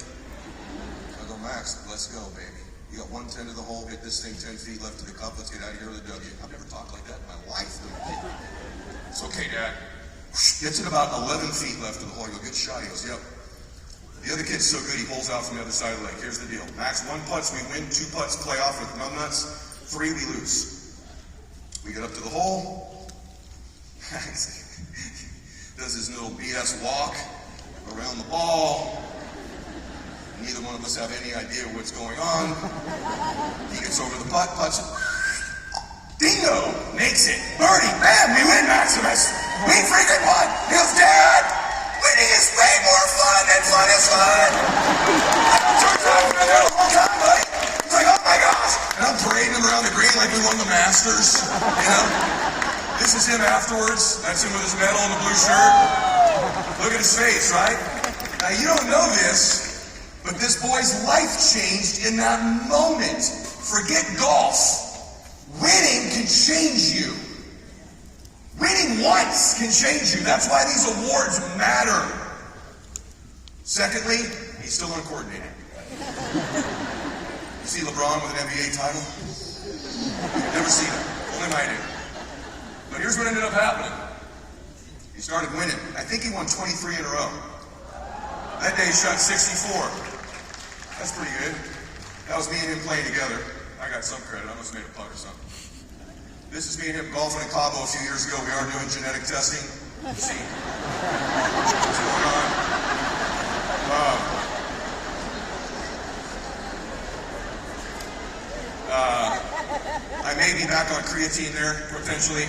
I go, Max, let's go, baby. You got 110 to the hole. hit this thing 10 feet left of the cup. Let's get out of here with a W. I've never talked like that in my life. It's okay, Dad. Gets it about 11 feet left of the hole. He goes, good shot. He goes, yep. The other kid's so good, he pulls out from the other side of the lake. Here's the deal. Max 1 putts, we win. 2 putts, play off with numbnuts. 3, we lose. We get up to the hole. Does his little BS walk around the ball. Neither one of us have any idea what's going on. He gets over the putt, puts it. Dingo! Makes it. Birdie. Bam! We win, Maximus. We freaking won. He goes, Dad! Winning is way more fun than fun is fun! Turns out we've been there the whole time, buddy. He's like, oh my gosh! And I'm parading him around the green like we won the Masters. You know? This is him afterwards. That's him with his medal and the blue shirt. Look at his face, right? Now, you don't know this, but this boy's life changed in that moment. Forget golf. Winning can change you. Winning once can change you. That's why these awards matter. Secondly, he's still uncoordinated. You see LeBron with an NBA title? You've never seen it. Only I do. But here's what ended up happening. He started winning. I think he won 23 in a row. That day he shot 64. That's pretty good. That was me and him playing together. I got some credit. I must have made a putt or something. This is me and him golfing in Cabo a few years ago. We are doing genetic testing. See what's going on. I may be back on creatine there, potentially.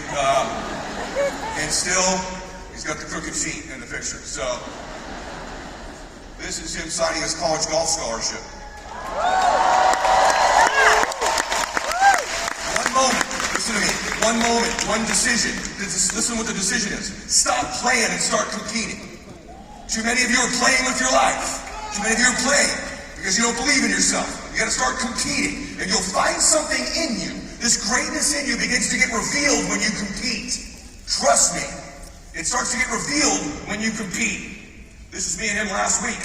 And still, he's got the crooked feet in the picture. So, this is him signing his college golf scholarship. One moment. Listen to me. One moment, one decision. Listen what the decision is. Stop playing and start competing. Too many of you are playing with your life. Too many of you are playing because you don't believe in yourself. You got to start competing, and you'll find something in you. This greatness in you begins to get revealed when you compete. Trust me. It starts to get revealed when you compete. This is me and him last week.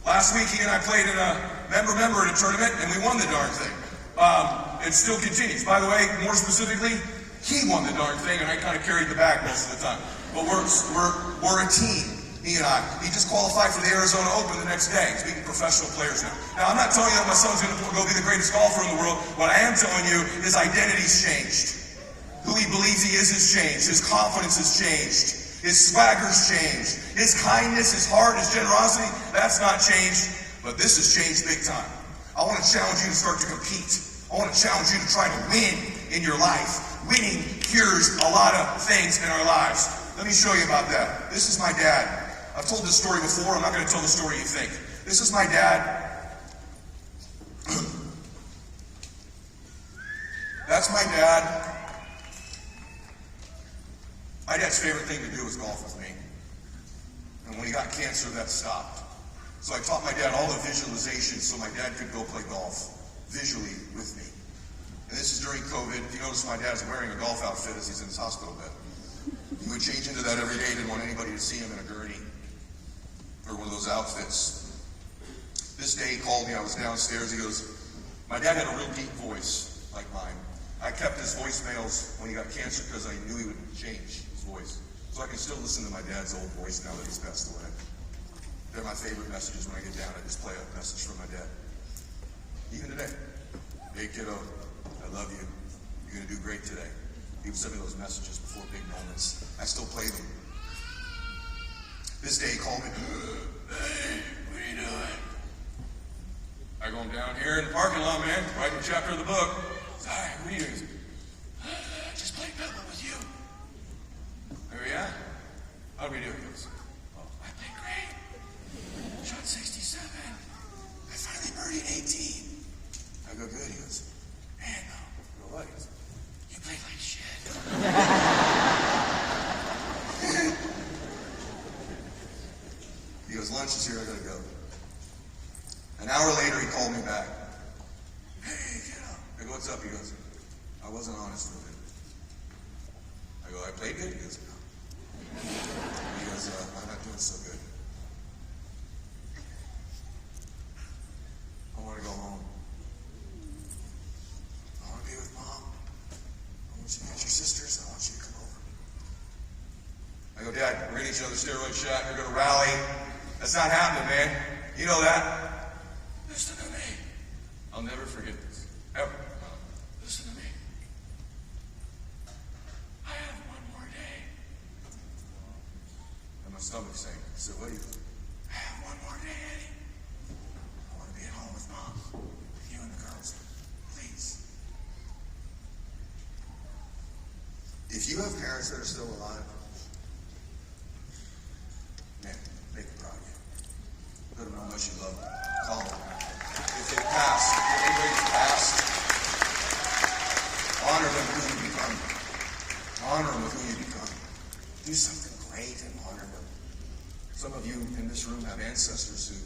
Last week, he and I played in a member in a tournament, and we won the darn thing. It still continues. By the way, more specifically, he won the darn thing, and I kind of carried the bag most of the time. But we're a team, he and I. He just qualified for the Arizona Open the next day. He's beating professional players now. Now, I'm not telling you that my son's going to go be the greatest golfer in the world. What I am telling you, his identity's changed. Who he believes he is has changed. His confidence has changed. His swagger's changed. His kindness, his heart, his generosity, that's not changed. But this has changed big time. I want to challenge you to start to compete. I want to challenge you to try to win in your life. Winning cures a lot of things in our lives. Let me show you about that. This is my dad. I've told this story before. I'm not going to tell the story you think. This is my dad. That's my dad. My dad's favorite thing to do was golf with me. And when he got cancer, that stopped. So I taught my dad all the visualization so my dad could go play golf visually with me. And this is during COVID. If you notice, my dad's wearing a golf outfit as he's in his hospital bed. He would change into that every day. He didn't want anybody to see him in a gurney or one of those outfits. This day he called me. I was downstairs. He goes, my dad had a real deep voice like mine. I kept his voicemails when he got cancer because I knew he would change his voice. So I can still listen to my dad's old voice now that he's passed away. They're my favorite messages. When I get down, I just play a message from my dad. Even today. Hey kiddo, I love you. You're going to do great today. He would send me those messages before big moments. I still play them. This day he called me. Hey, what are you doing? I go down here in the parking lot, man, writing a chapter of the book. Hi, what are you doing? I just played pebble with you. Oh yeah? How do we do? He goes, oh, I played great. Shot 67. I finally birdied 18. I go, good. He goes, man, no. I go, what? He goes, you played like shit. He goes, lunch is here, I gotta go. An hour later, he called me back. Hey, get up. I go, what's up? He goes, I wasn't honest with him. I go, I played good? He goes, no. He goes, I'm not doing so good. I want to go home. I go, Dad, we're gonna eat another steroid shot, you're gonna rally. That's not happening, man. You know that? Listen to me. I'll never forget this. Ever. Listen to me. I have one more day. And my stomach sank. I said, what do you? I have one more day, Eddie. I want to be at home with Mom, with you and the girls. Please. If you have parents that are still alive, man, make them proud of you. Let them know how much you love them. Call them. If they pass, if anybody's passed, honor them who you become. Honor them with who you become. Do something great and honor them. Some of you in this room have ancestors who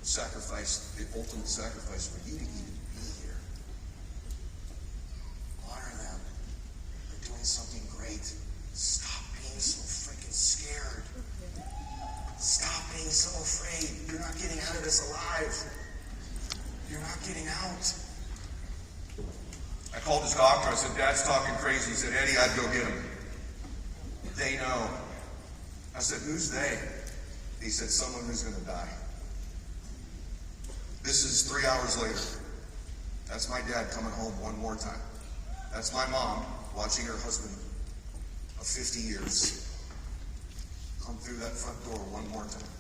sacrificed the ultimate sacrifice for you to even be here. Honor them. They're doing something great. Stop being so freaking scared. Stop being so afraid. You're not getting out of this alive. You're not getting out. I called his doctor. I said, Dad's talking crazy. He said, Eddie, I'd go get him. They know. I said, who's they? He said, someone who's going to die. This is 3 hours later. That's my dad coming home one more time. That's my mom watching her husband of 50 years come through that front door one more time.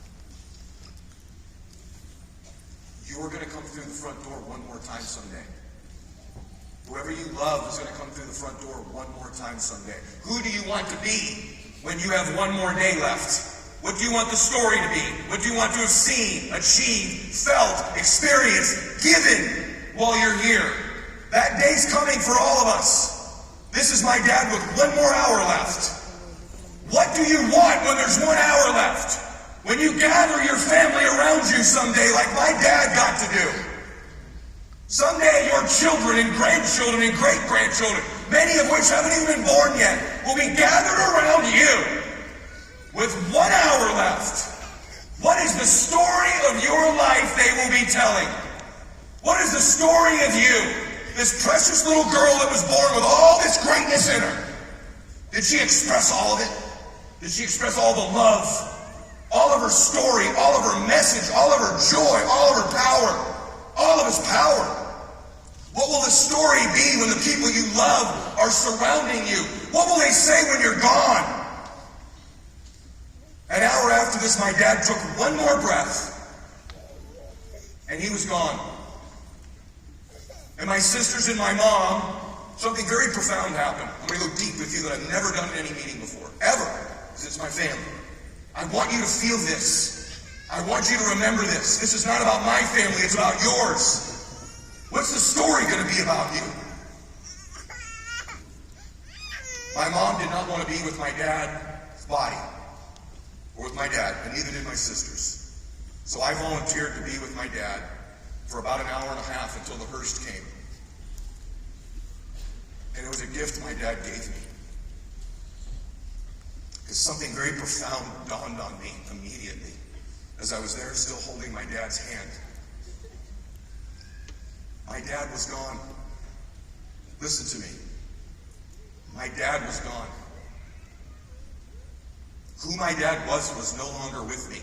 You're going to come through the front door one more time someday. Whoever you love is going to come through the front door one more time someday. Who do you want to be when you have one more day left? What do you want the story to be? What do you want to have seen, achieved, felt, experienced, given while you're here? That day's coming for all of us. This is my dad with one more hour left. What do you want when there's 1 hour left? When you gather your family around you someday like my dad got to do. Someday your children and grandchildren and great-grandchildren, many of which haven't even been born yet, will be gathered around you with 1 hour left. What is the story of your life they will be telling? What is the story of you? This precious little girl that was born with all this greatness in her. Did she express all of it? Did she express all the love? All of her story, all of her message, all of her joy, all of her power, all of his power. What will the story be when the people you love are surrounding you? What will they say when you're gone? An hour after this, my dad took one more breath, and he was gone. And my sisters and my mom, something very profound happened. I'm going to go deep with you that I've never done in any meeting before, ever, because it's my family. I want you to feel this. I want you to remember this. This is not about my family, it's about yours. What's the story going to be about you? My mom did not want to be with my dad's body, or with my dad, and neither did my sisters. So I volunteered to be with my dad for about an hour and a half until the hearse came. And it was a gift my dad gave me. Because something very profound dawned on me immediately as I was there still holding my dad's hand. My dad was gone. Listen to me. My dad was gone. Who my dad was no longer with me.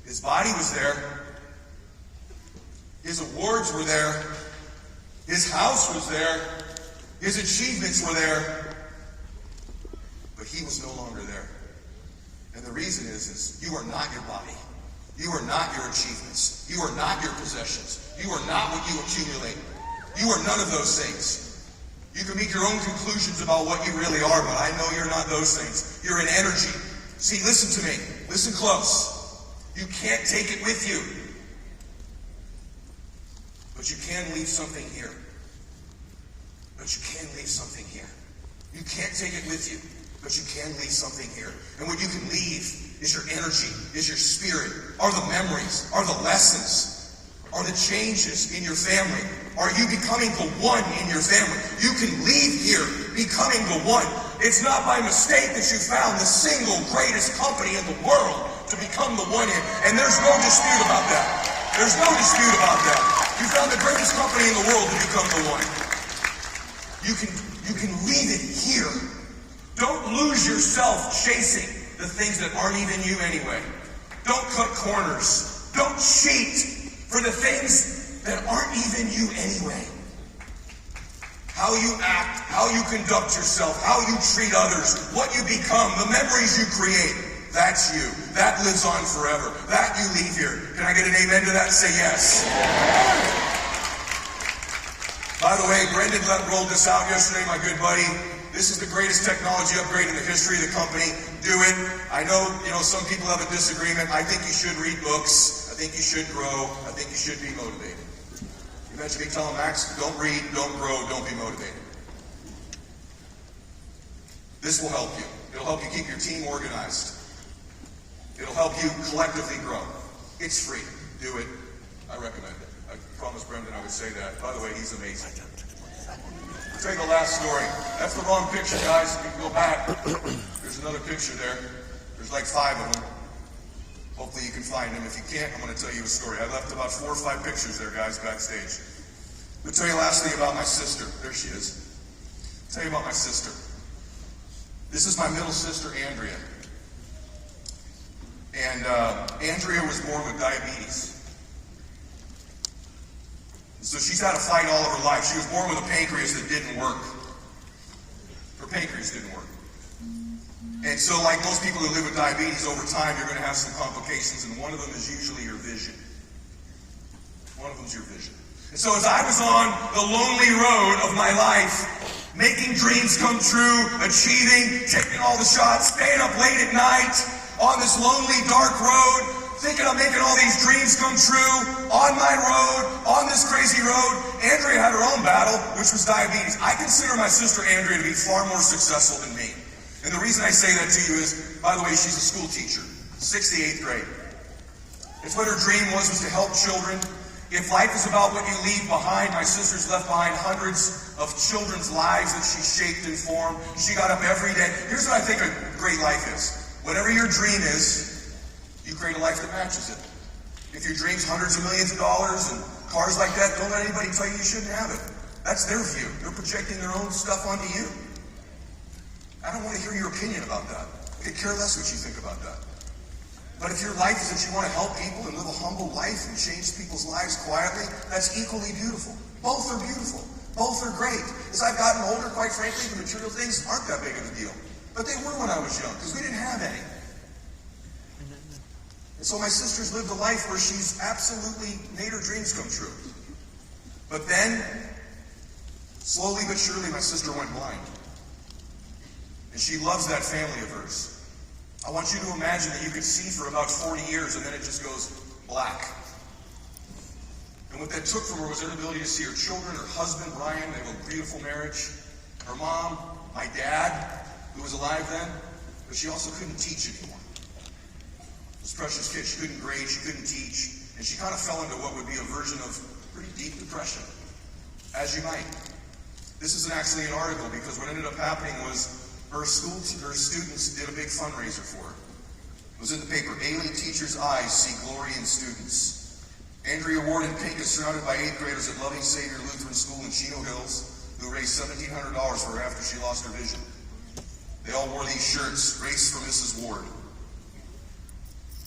His body was there. His awards were there. His house was there. His achievements were there. But he was no longer there. And the reason is you are not your body. You are not your achievements. You are not your possessions. You are not what you accumulate. You are none of those things. You can make your own conclusions about what you really are, but I know you're not those things. You're an energy. See, listen to me. Listen close. You can't take it with you. But you can leave something here. But you can leave something here. You can't take it with you, but you can leave something here. And what you can leave is your energy, is your spirit, are the memories, are the lessons, are the changes in your family. Are you becoming the one in your family? You can leave here becoming the one. It's not by mistake that you found the single greatest company in the world to become the one in. And there's no dispute about that. There's no dispute about that. You found the greatest company in the world to become the one. You can leave it here. Don't lose yourself chasing the things that aren't even you anyway. Don't cut corners. Don't cheat for the things that aren't even you anyway. How you act, how you conduct yourself, how you treat others, what you become, the memories you create, that's you. That lives on forever. That you leave here. Can I get an amen to that? Say yes. By the way, Brendan rolled this out yesterday, my good buddy. This is the greatest technology upgrade in the history of the company. Do it. I know, some people have a disagreement. I think you should read books. I think you should grow. I think you should be motivated. You mentioned me telling Max, don't read, don't grow, don't be motivated. This will help you. It'll help you keep your team organized. It'll help you collectively grow. It's free. Do it. I recommend it. I promised Brendan I would say that. By the way, he's amazing. I'll tell you the last story. That's the wrong picture, guys. You can go back. There's another picture there. There's like 5 of them. Hopefully you can find them. If you can't, I'm going to tell you a story. I left about 4 or 5 pictures there, guys, backstage. I'll tell you lastly about my sister. There she is. I'll tell you about my sister. This is my middle sister, Andrea. And Andrea was born with diabetes. So she's had a fight all of her life. She was born with a pancreas that didn't work. Her pancreas didn't work. And so like most people who live with diabetes, over time you're going to have some complications, and one of them is usually your vision. One of them is your vision. And so as I was on the lonely road of my life, making dreams come true, achieving, taking all the shots, staying up late at night, on this lonely, dark road, thinking I'm making all these dreams come true, on my road, on this crazy road, Andrea had her own battle, which was diabetes. I consider my sister Andrea to be far more successful than me. And the reason I say that to you is, by the way, she's a school teacher, 6th to 8th grade. It's what her dream was to help children. If life is about what you leave behind, my sister's left behind hundreds of children's lives that she shaped and formed. She got up every day. Here's what I think a great life is. Whatever your dream is, you create a life that matches it. If your dream's hundreds of millions of dollars and cars like that, don't let anybody tell you you shouldn't have it. That's their view. They're projecting their own stuff onto you. I don't want to hear your opinion about that. I could care less what you think about that. But if your life is that you want to help people and live a humble life and change people's lives quietly, that's equally beautiful. Both are beautiful. Both are great. As I've gotten older, quite frankly, the material things aren't that big of a deal. But they were when I was young, because we didn't have any. And so my sister's lived a life where she's absolutely made her dreams come true. But then, slowly but surely, my sister went blind. And she loves that family of hers. I want you to imagine that you could see for about 40 years and then it just goes black. And what that took from her was her ability to see her children, her husband, Ryan. They have a beautiful marriage. Her mom, my dad, who was alive then, but she also couldn't teach anymore. This precious kid, she couldn't grade, she couldn't teach, and she kind of fell into what would be a version of pretty deep depression, as you might. This isn't actually an article, because what ended up happening was her students did a big fundraiser for her. It was in the paper, Ailing Teachers' Eyes See Glory in Students. Andrea Ward in pink is surrounded by 8th graders at Loving Savior Lutheran School in Chino Hills, who raised $1,700 for her after she lost her vision. They all wore these shirts, Race for Mrs. Ward.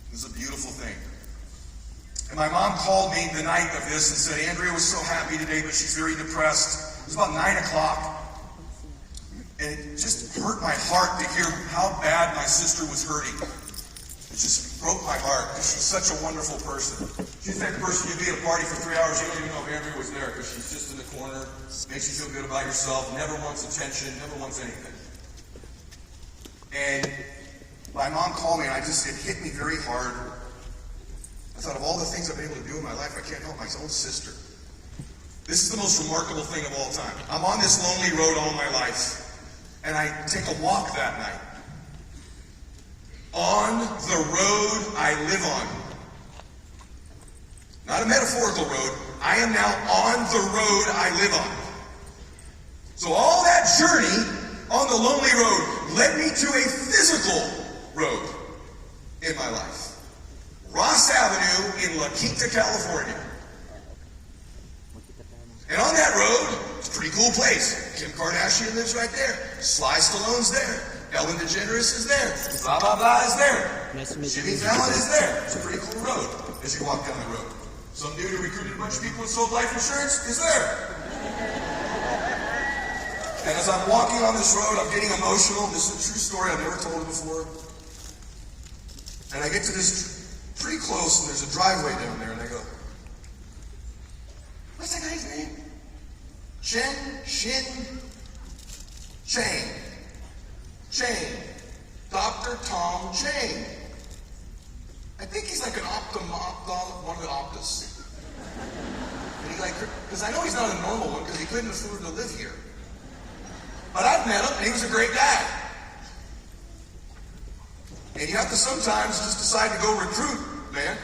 It was a beautiful thing. And my mom called me the night of this and said, Andrea was so happy today, but she's very depressed. It was about 9 o'clock. And it just hurt my heart to hear how bad my sister was hurting. It just broke my heart, because she's such a wonderful person. She's that person you'd be at a party for 3 hours, you don't even know if Andrea was there, because she's just in the corner, makes you feel good about yourself, never wants attention, never wants anything. And my mom called me, and it hit me very hard. I thought, of all the things I've been able to do in my life, I can't help my own sister. This is the most remarkable thing of all time. I'm on this lonely road all my life, and I take a walk that night. On the road I live on. Not a metaphorical road. I am now on the road I live on. So all that journey on the lonely road led me to a physical road in my life. Ross Avenue in La Quinta, California. And on that road, it's a pretty cool place. Kim Kardashian lives right there. Sly Stallone's there. Ellen DeGeneres is there. Blah, blah, blah is there. Nice to meet you. Jimmy Fallon is there. It's a pretty cool road as you walk down the road. Some dude who recruited a bunch of people and sold life insurance is there. And as I'm walking on this road, I'm getting emotional. This is a true story. I've never told it before. And I get to this pretty close, and there's a driveway down there, and I go, what's that guy's name? Chang. Dr. Tom Chang. I think he's like an one of the Optus. And he because I know he's not a normal one, because he couldn't afford to live here. But I've met him, and he was a great guy. And you have to sometimes just decide to go recruit, man.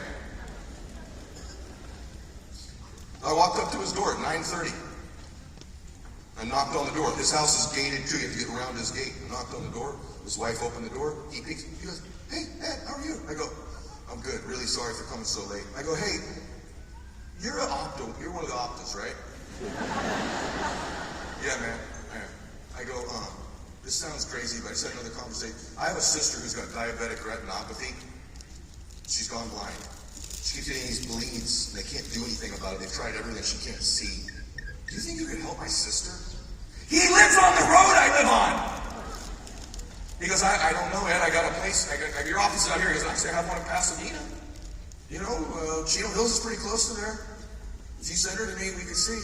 I walked up to his door at 9:30. I knocked on the door. His house is gated too. You have to get around his gate. I knocked on the door. His wife opened the door. He peeks. He goes, hey, Ed, how are you? I go, I'm good. Really sorry for coming so late. I go, hey, you're an Opto. You're one of the Optas, right? Yeah, man. I go, this sounds crazy, but I just had another conversation. I have a sister who's got diabetic retinopathy. She's gone blind. She keeps getting these bleeds, and they can't do anything about it. They've tried everything. She can't see. Do you think you could help my sister? He lives on the road I live on. He goes, I don't know, Ed. I got a place. Your office is out here. He goes, actually, I have one in Pasadena. You know, Chino Hills is pretty close to there. If you send her to me, we could see.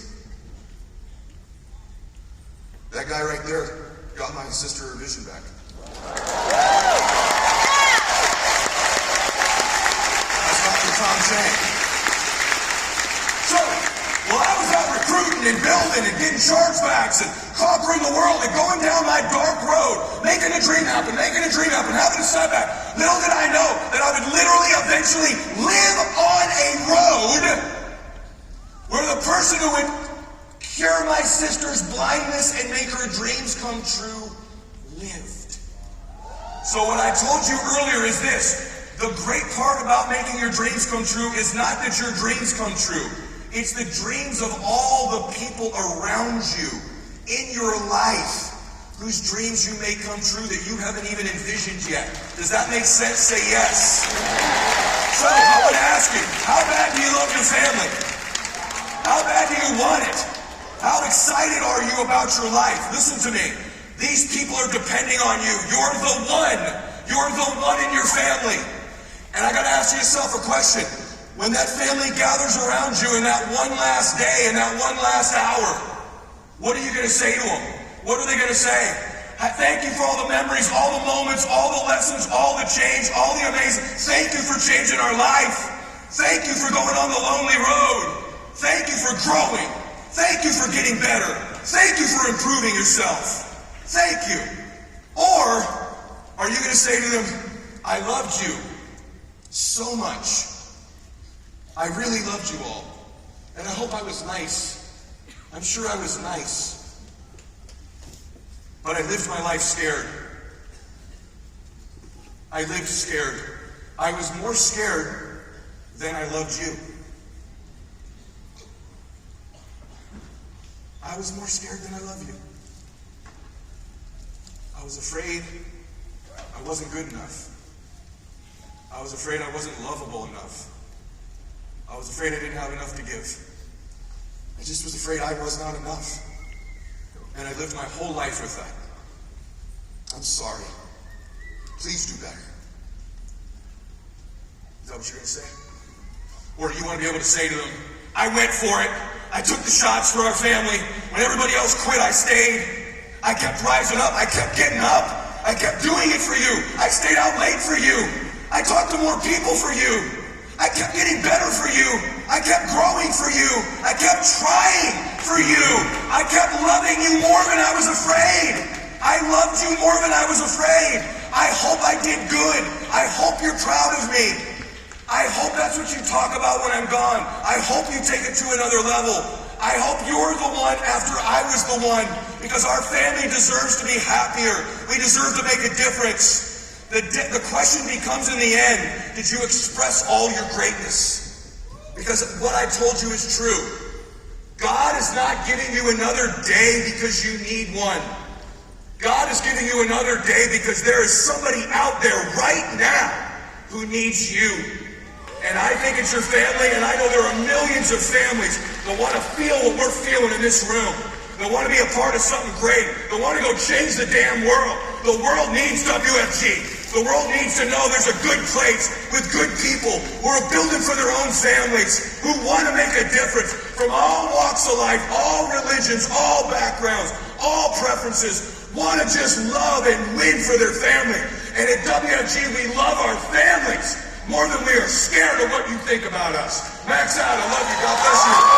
That guy right there got my sister her vision back. That's Dr. Tom Chang. So, while I was out recruiting and building and getting chargebacks and conquering the world and going down my dark road, making a dream happen, having a setback, little did I know that I would literally eventually live on a road where the person who would cure my sister's blindness and make her dreams come true lived. So what I told you earlier is this: the great part about making your dreams come true is not that your dreams come true. It's the dreams of all the people around you in your life whose dreams you make come true that you haven't even envisioned yet. Does that make sense? Say yes. So I would ask you, how bad do you love your family? How bad do you want it? How excited are you about your life? Listen to me. These people are depending on you. You're the one. You're the one in your family. And I got to ask yourself a question. When that family gathers around you in that one last day, in that one last hour, what are you going to say to them? What are they going to say? Thank you for all the memories, all the moments, all the lessons, all the change, all the amazing. Thank you for changing our life. Thank you for going on the lonely road. Thank you for growing. Thank you for getting better. Thank you for improving yourself. Thank you. Or are you going to say to them, I loved you so much. I really loved you all. And I hope I was nice. I'm sure I was nice. But I lived my life scared. I lived scared. I was more scared than I loved you. I was more scared than I love you. I was afraid I wasn't good enough. I was afraid I wasn't lovable enough. I was afraid I didn't have enough to give. I just was afraid I was not enough. And I lived my whole life with that. I'm sorry. Please do better. Is that what you're going to say? Or do you want to be able to say to them, I went for it. I took the shots for our family. When everybody else quit, I stayed. I kept rising up. I kept getting up. I kept doing it for you. I stayed out late for you. I talked to more people for you. I kept getting better for you. I kept growing for you. I kept trying for you. I kept loving you more than I was afraid. I loved you more than I was afraid. I hope I did good. I hope you're proud of me. I hope that's what you talk about when I'm gone. I hope you take it to another level. I hope you're the one after I was the one, because our family deserves to be happier. We deserve to make a difference. The question becomes in the end, did you express all your greatness? Because what I told you is true. God is not giving you another day because you need one. God is giving you another day because there is somebody out there right now who needs you. And I think it's your family, and I know there are millions of families that want to feel what we're feeling in this room, that want to be a part of something great, that want to go change the damn world. The world needs WFG. The world needs to know there's a good place with good people who are building for their own families, who want to make a difference from all walks of life, all religions, all backgrounds, all preferences, want to just love and win for their family. And at WFG, we love our families more than we are scared of what you think about us. Max out. I love you. God bless you.